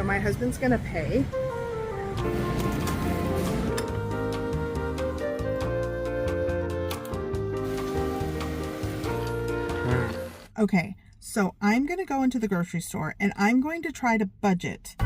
So my husband's gonna pay. Okay, so I'm gonna go into the grocery store and I'm going to try to budget.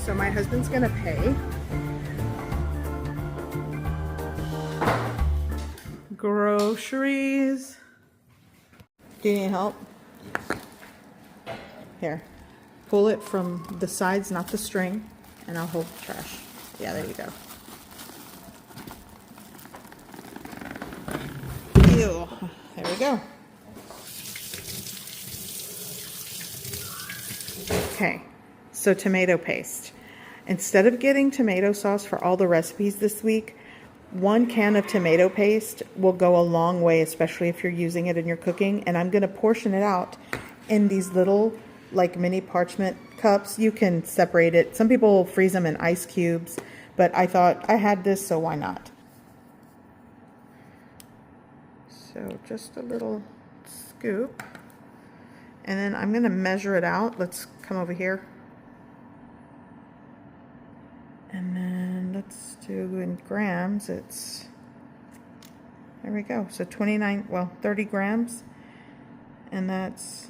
So my husband's gonna pay. Groceries. Do you need help? Here, pull it from the sides, not the string, and I'll hold the trash. Yeah, there you go. Ew. There we go. Okay, so tomato paste. Instead of getting tomato sauce for all the recipes this week, 1 can of tomato paste will go a long way, especially if you're using it in your cooking. And I'm going to portion it out in these little like mini parchment cups. You can separate it. Some people freeze them in ice cubes, but I thought I had this, so why not? So just a little scoop. And then I'm going to measure it out. Let's come over here. And then let's do in grams. It's, there we go. So 30 grams. And that's,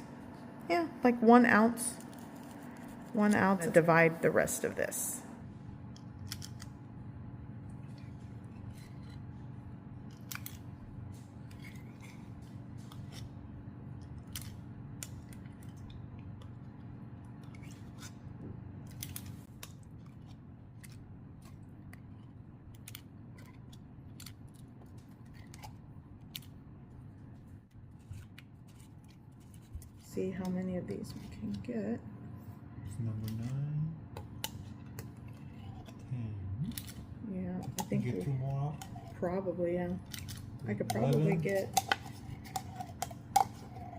yeah, like 1 ounce. 1 ounce. Divide the rest of this. See how many of these we can get. Number 9, 10. Yeah, I think Get 2 more. Probably, yeah. I could probably 11. get.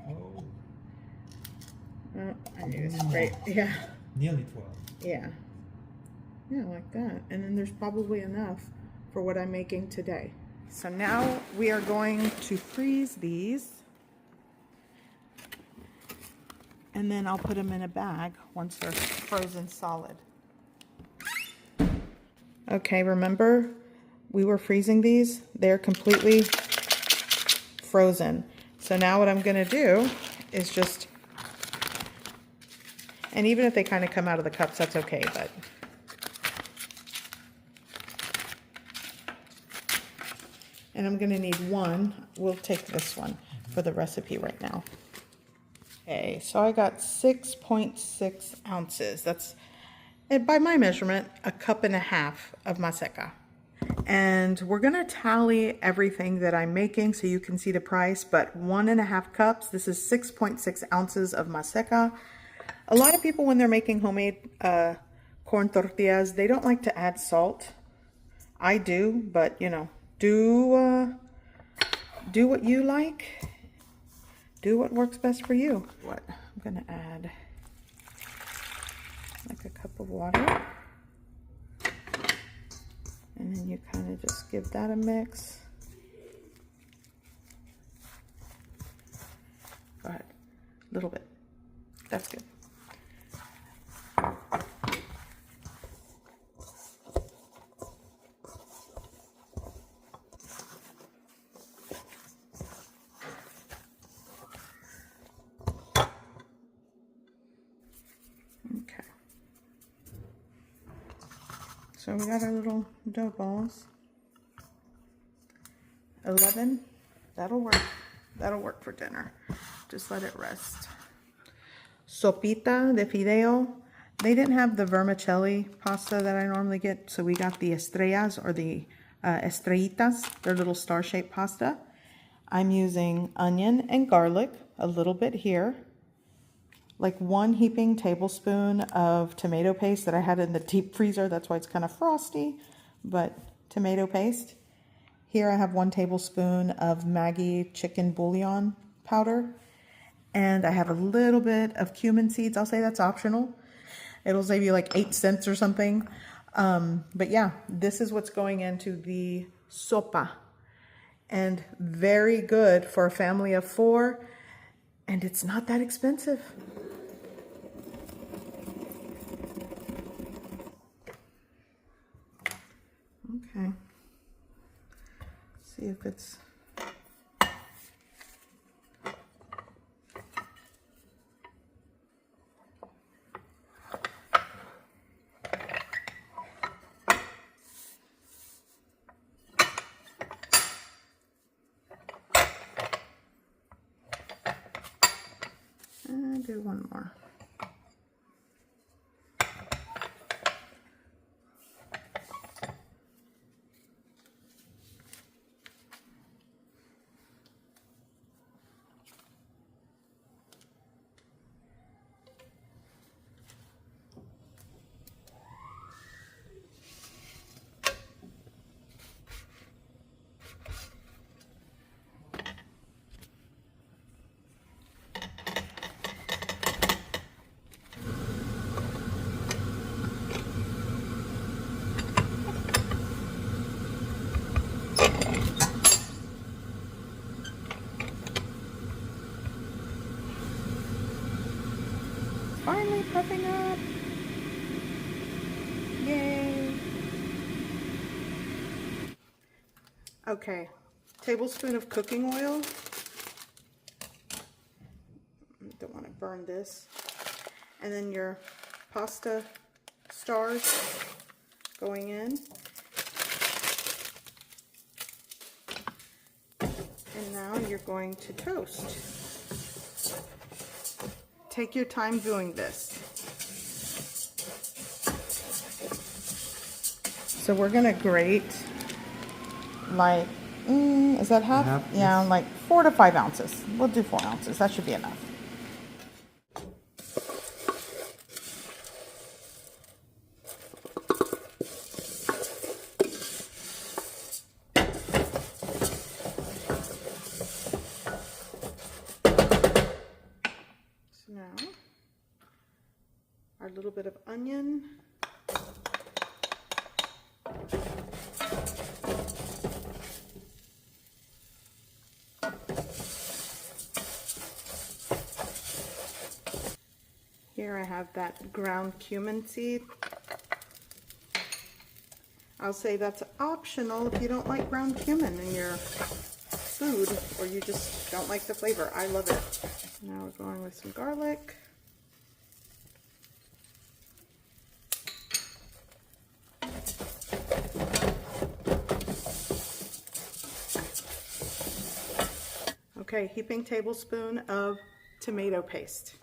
Oh, I knew this. Right. Yeah. nearly 12. Yeah. Yeah, like that. And then there's probably enough for what I'm making today. So now we are going to freeze these. And then I'll put them in a bag once they're frozen solid. Okay, remember we were freezing these? They're completely frozen. So now what I'm gonna do is just, and even if they kind of come out of the cups, that's okay, but. And I'm gonna need 1. We'll take this one for the recipe right now. Okay, so I got 6.6 ounces. That's, by my measurement, a cup and a half of maseca. And we're gonna tally everything that I'm making so you can see the price, but 1.5 cups, this is 6.6 ounces of maseca. A lot of people, when they're making homemade corn tortillas, they don't like to add salt. I do, but you know, do what you like. Do what works best for you. What I'm gonna add, like a cup of water. And then you kind of just give that a mix. Go ahead, a little bit. That's good. Okay. So we got our little dough balls. 11, that'll work. That'll work for dinner. Just let it rest. Sopita de fideo. They didn't have the vermicelli pasta that I normally get, so we got the estrellas, or the estrellitas. They're little star-shaped pasta. I'm using onion and garlic, a little bit here. Like 1 heaping tablespoon of tomato paste that I had in the deep freezer. That's why it's kind of frosty, but tomato paste. Here I have 1 tablespoon of Maggi chicken bouillon powder. And I have a little bit of cumin seeds. I'll say that's optional. It'll save you like 8 cents or something. But yeah, this is what's going into the sopa. And very good for a family of 4. And it's not that expensive. Okay. See if it's... do 1 more. Finally puffing up. Yay. Okay, tablespoon of cooking oil. Don't want to burn this. And then your pasta stars going in. And now you're going to toast. Take your time doing this. So we're gonna grate like, is that half? Yeah, like 4 to 5 ounces. We'll do 4 ounces, that should be enough. Now, our little bit of onion. Here I have that ground cumin seed. I'll say that's optional if you don't like ground cumin in your food, or you just don't like the flavor. I love it. Now we're going with some garlic. Okay, heaping tablespoon of tomato paste.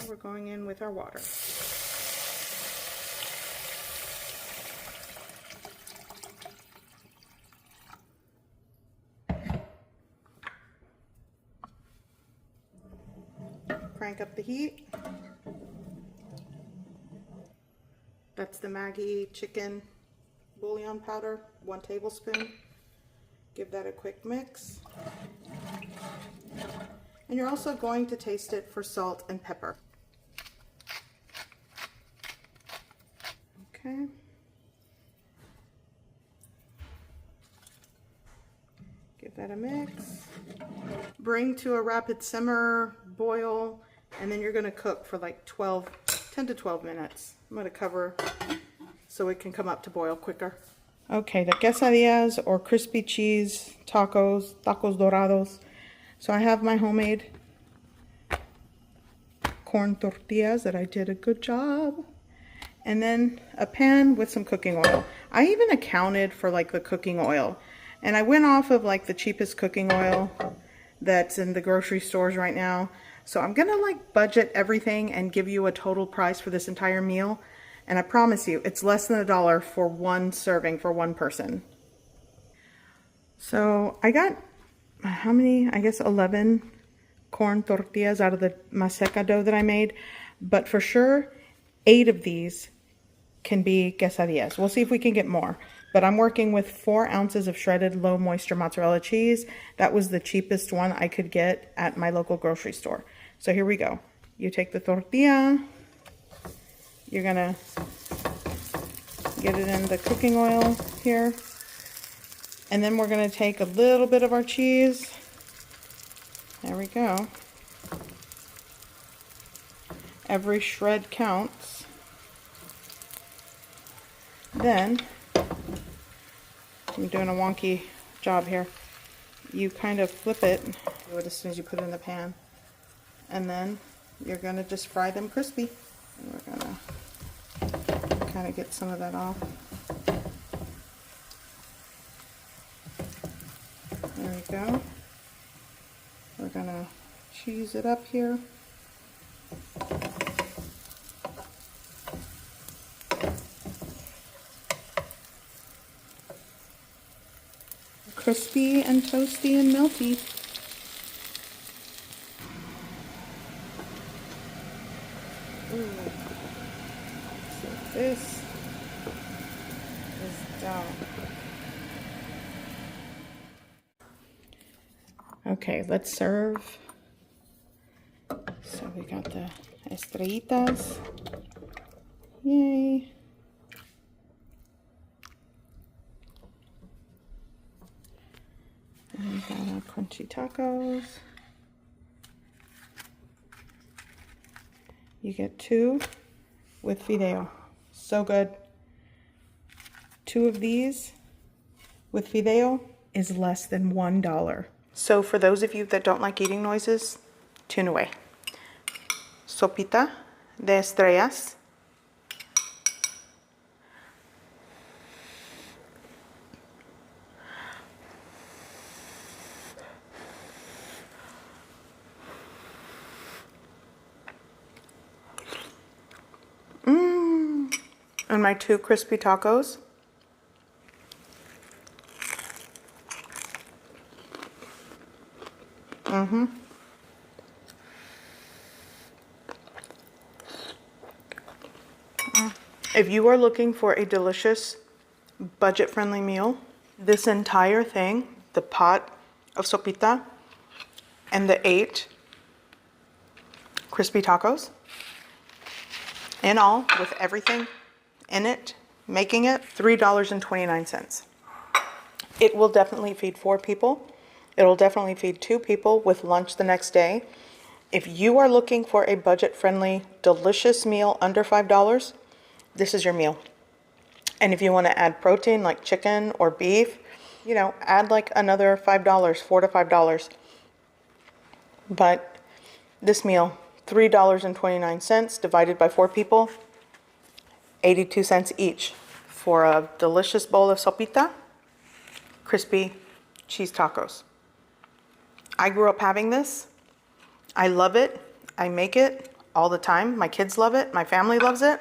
We're going in with our water. Crank up the heat. That's the Maggi chicken bouillon powder, 1 tablespoon. Give that a quick mix. And you're also going to taste it for salt and pepper. Okay. Give that a mix. Bring to a rapid simmer, boil, and then you're going to cook for like 10 to 12 minutes. I'm going to cover so it can come up to boil quicker. Okay, the quesadillas or crispy cheese tacos dorados. So I have my homemade corn tortillas that I did a good job. And then a pan with some cooking oil. I even accounted for like the cooking oil. And I went off of like the cheapest cooking oil that's in the grocery stores right now. So I'm gonna like budget everything and give you a total price for this entire meal. And I promise you, it's less than $1 for 1 serving for 1 person. So I got, how many? I guess 11 corn tortillas out of the Masa dough that I made. But for sure, 8 of these can be quesadillas. We'll see if we can get more. But I'm working with 4 ounces of shredded low moisture mozzarella cheese. That was the cheapest one I could get at my local grocery store. So here we go. You take the tortilla. You're gonna get it in the cooking oil here. And then we're gonna take a little bit of our cheese. There we go. Every shred counts. Then, I'm doing a wonky job here. You kind of flip it, do it as soon as you put it in the pan. And then you're gonna just fry them crispy. And we're gonna kind of get some of that off. There we go. We're gonna cheese it up here. Crispy and toasty and melty. Ooh. So this is done. Okay, let's serve. So we got the estrellitas. Yay. And we got our crunchy tacos. You get 2 with fideo. So good. 2 of these with fideo is less than $1. So for those of you that don't like eating noises, tune away. Sopita de estrellas. And my 2 crispy tacos. If you are looking for a delicious, budget-friendly meal, this entire thing, the pot of sopita and the 8 crispy tacos, in all, with everything in it, making it, $3.29. It will definitely feed 4 people. It'll definitely feed 2 people with lunch the next day. If you are looking for a budget-friendly, delicious meal under $5, this is your meal. And if you want to add protein like chicken or beef, you know, add like another $5, $4 to $5. But this meal, $3.29 divided by 4 people, 82 cents each for a delicious bowl of sopita, crispy cheese tacos. I grew up having this. I love it. I make it all the time. My kids love it. My family loves it.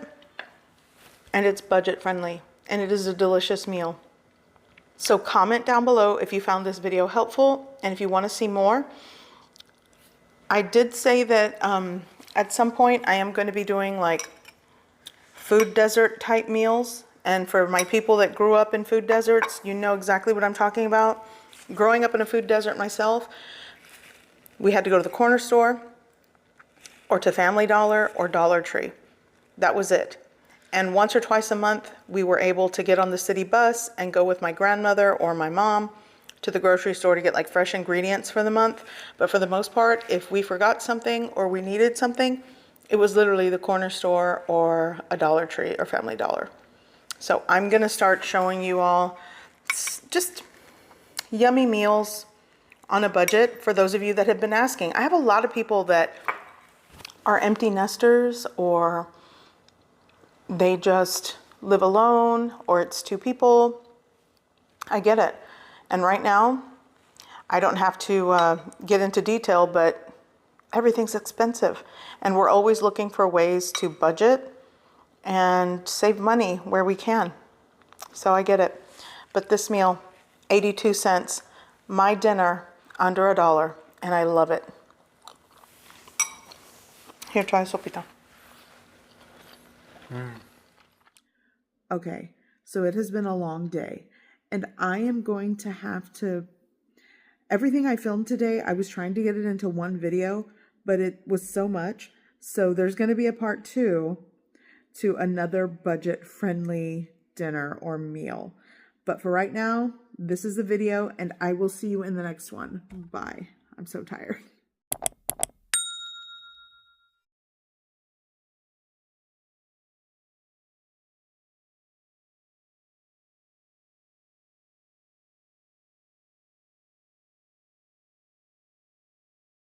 And it's budget friendly. And it is a delicious meal. So comment down below if you found this video helpful and if you want to see more. I did say that at some point I am going to be doing like food desert type meals. And for my people that grew up in food deserts, you know exactly what I'm talking about. Growing up in a food desert myself, we had to go to the corner store or to Family Dollar or Dollar Tree. That was it. And once or twice a month, we were able to get on the city bus and go with my grandmother or my mom to the grocery store to get like fresh ingredients for the month. But for the most part, if we forgot something or we needed something, it was literally the corner store or a Dollar Tree or Family Dollar. So I'm gonna start showing you all just yummy meals on a budget for those of you that have been asking. I have a lot of people that are empty nesters, or they just live alone, or it's 2 people. I get it. And right now, I don't have to get into detail, but everything's expensive. And we're always looking for ways to budget and save money where we can. So I get it. But this meal, 82 cents, my dinner, under $1, and I love it. Here, try sopita. Okay, so it has been a long day, and I am going to have to... Everything I filmed today, I was trying to get it into one video, but it was so much. So there's going to be a part 2 to another budget-friendly dinner or meal. But for right now, this is the video, and I will see you in the next one. Bye. I'm so tired.